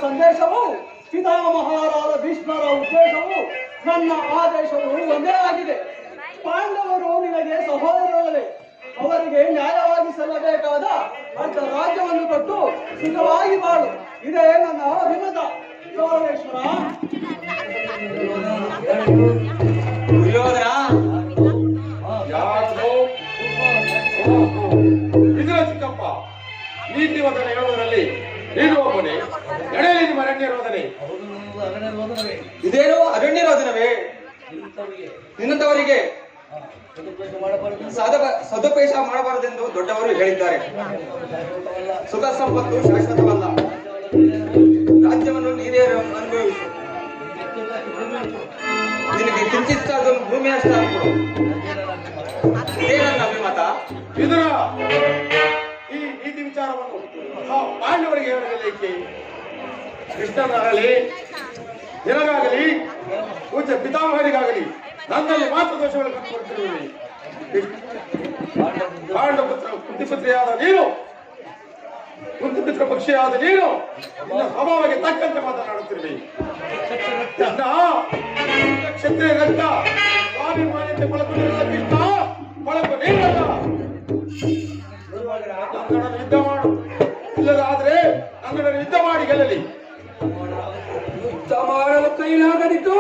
ಸಂದೇಶವು ಪಿತಾಮಹಾರಾದ ಭೀಷ್ಮರ ಉದ್ದೇಶವು ನನ್ನ ಆದೇಶವು ಒಂದೇ ಆಗಿದೆ. ಪಾಂಡವರು ನಿನಗೆ ಸಹೋದರರೇ, ಅವರಿಗೆ ನ್ಯಾಯವಾಗಿ ಸಲ್ಲಬೇಕಾದ ಅರ್ಧ ರಾಜ್ಯವನ್ನು ಕೊಟ್ಟು ಸುಖವಾಗಿ ಬಾಳು. ಇದೇ ನನ್ನ ಅಭಿಮತ. ಯೋಗೇಶ್ವರ ಚಿಕ್ಕಪ್ಪ, ನೀತಿವಚನ ಹೇಳುವುದರಲ್ಲಿ ನೀನು ಒಬ್ಬನೇ, ನಡೆಯಲಿ ನಿಮ್ಮ ಅರಣ್ಯ ರೋಧನೆ. ಇದೇನು ಅರಣ್ಯ ರೋಧನವೇ? ನಿನ್ನಂತವರಿಗೆ ಸದುಪೇಶ ಮಾಡಬಾರದೆಂದು ದೊಡ್ಡವರು ಹೇಳಿದ್ದಾರೆ. ಸುಖ ಸಂಪತ್ತು ಶಾಶ್ವತವಲ್ಲ. ರಾಜ್ಯವನ್ನು ನೀರೇ ಅನುಭವಿಸು. ನಿನಗೆ ಕಿಂಚಿತ್ತ ಭೂಮಿ ಅಷ್ಟ ಇದೇ ನನ್ನ ಅಭಿಮತ. ಇದರ ಈ ನೀತಿ ವಿಚಾರವನ್ನು ಪಾಂಡವರಿಗೆ ಹೇಳಲಿಕ್ಕೆ ಕೃಷ್ಣನಾಗಲಿ ನಿನಗಾಗಲಿ ಪೂಜ್ಯ ಪಿತಾಮಹರಿಗಾಗಲಿ ನನ್ನಲ್ಲಿ ಮಾತ್ರ ದೋಷಗಳು ಕಂಡುಕೊಳ್ತಿರುವೆ. ಪಾಂಡಪುತ್ರ ಕುಂತಿಪುತ್ರಿಯಾದ ನೀನು, ಕುಂತಿಪುತ್ರ ಪಕ್ಷಿಯಾದ ನೀನು ನಿನ್ನ ಸ್ವಭಾವಕ್ಕೆ ತಕ್ಕಂತೆ ಮಾತನಾಡುತ್ತಿರುವೆ. ಕೃಷ್ಣ ಕ್ಷತ್ರಿಯ ರಕ್ತ ಸ್ವಾಭಿಮಾನ್ಯತೆ ಬಳಕೊಂಡಿರುವ ಕೃಷ್ಣ ಬಳಕು ನೀನಲ್ಲ. ನನ್ನನ್ನು ಯುದ್ಧ ಮಾಡು, ಇಲ್ಲದಾದ್ರೆ ನನ್ನನ್ನು ಯುದ್ಧ ಮಾಡಿ ಗೆಲ್ಲಲಿ. ಯುದ್ಧ ಮಾಡಲು ಕೈಲಾಗದಿತ್ತು.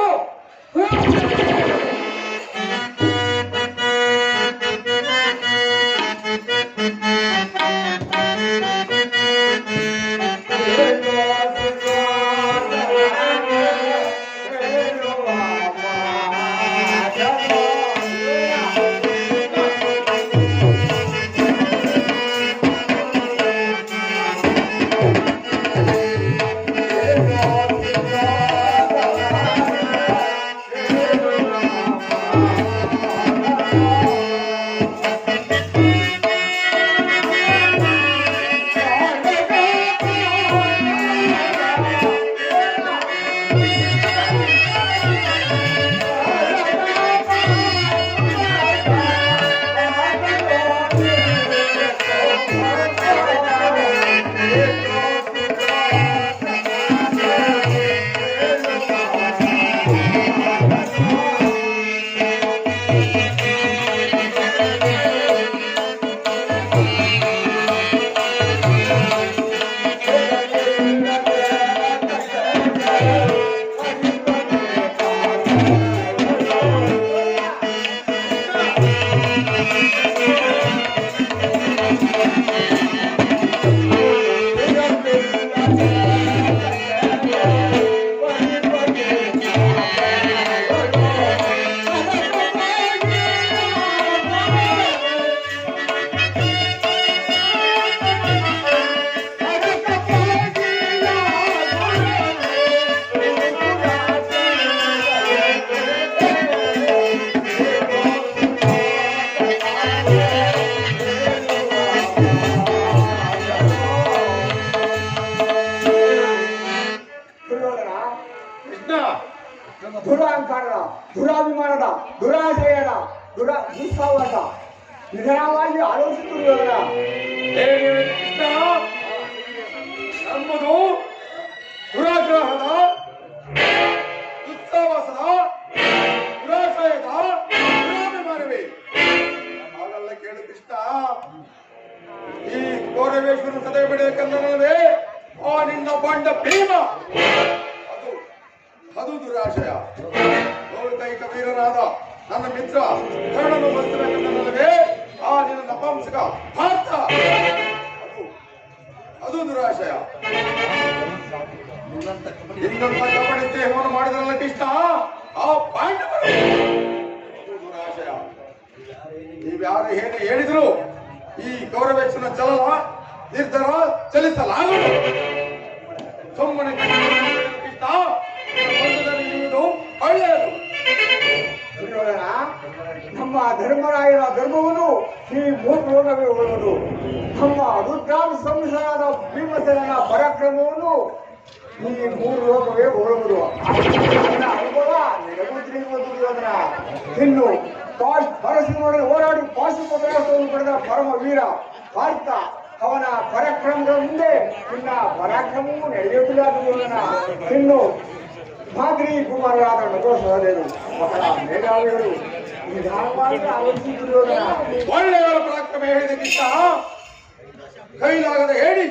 ಕೃಷ್ಣ ದುರಾಂಕಾರದ ದುರಾಭಿಮಾನದ ದುರಾಶಯದ ದುಸ್ಸಾಹಸ ನಿಧಾನವಾಗಿ ಆಲೋಚಿಸುತ್ತಿರುವುದರ ಕೃಷ್ಣ ನಮ್ಮದು ದುರಾಗ್ರಹದ ದುಸ್ಸಾಹಸದ ದುರಾಶಯದ ದುರಾಭಿಮಾನವೇ. ಹಾಗಲ್ಲ ಕೇಳು ಕೃಷ್ಣ, ಈ ಗೌರವೇಶ್ವರ ಸದಯ ಬಿಡಬೇಕಂದ್ರೆ ಆ ನಿನ್ನ ಬಂಡ ಭೀಮ ಅದು ದುರಾಶಯ. ಲೋಕೈಕ ವೀರನಾದ ನನ್ನ ಮಿತ್ರ ಕರ್ಣನು ಬಂದಿರಬೇಕಂದ್ರೆ ಆ ನಿನ್ನ ನಪಂಸಕ ಭಾರತ ಅದು ದುರಾಶಯ. ಇನ್ನಂತ ಕಪಟಿ ದೇಹವನ್ನು ಮಾಡಿದ್ರಲ್ಲ ಕೃಷ್ಣ, ಆ ಪಾಂಡವರು ಅದು ದುರಾಶಯ. ನೀವ್ಯಾರು ಏನೇ ಹೇಳಿದ್ರು ಈ ಗೌರವೇಶ್ವರನ ಚಲನ ನಿರ್ಧಾರ ಚಲಿಸಲಾಗದು. ಸುಮ್ಮನೆ ಕೃಷ್ಣ ಇರುವುದು ಒಳ್ಳೆಯದು. ದುರ್ಯೋಧನ, ನಮ್ಮ ಧರ್ಮರಾಯನ ಧರ್ಮವನ್ನು ಈ ಮೂರು ಲೋಕವೇ ಹೊರುವುದು. ನಮ್ಮ ರುದ್ರಾಂ ಸಂಸರಾದ ಭೀಮಸೇನನ ಪರಾಕ್ರಮವನ್ನು ಈ ಮೂರು ಲೋಕವೇ ಹೊರುವುದು. ನನ್ನ ಅನುಭವ ನಿನಗೂ ತಿಳಿಯುವುದು ದುರ್ಯೋಧನ. ಇನ್ನು ಪರಶುರಾಮನೊಡನೆ ಹೋರಾಡಿ ಪಾಶುಪತ್ರಾಸ್ತ್ರವನ್ನು ಪಡೆದ ಪರಮ ವೀರ ಭಾರತ, ಅವನ ಪರಾಕ್ರಮದ ಮುಂದೆ ನಿನ್ನ ಪರಾಕ್ರಮವೂ ನಡೆಯುತ್ತಿಲ್ಲ ದುರ್ಯೋಧನ. ಇನ್ನು ಮಾದ್ರಿ ಕುಮಾರರಾದ ನಟೋತ್ಸವದೇವರು ಬಹಳ ಮೇಧಾವಿಗಳು. ನಿಧಾನವಾಗಿ ಆಲೋಚಿಸುತ್ತಿರುವುದನ್ನ ಒಳ್ಳೆಯವರ ಪರಾಕ್ರಮ ಹೇಳಿದ ಕೃಷ್ಣ, ಕೈಲಾಗದ ಹೇಳಿ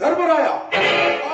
ಧರ್ಮರಾಯ ಆ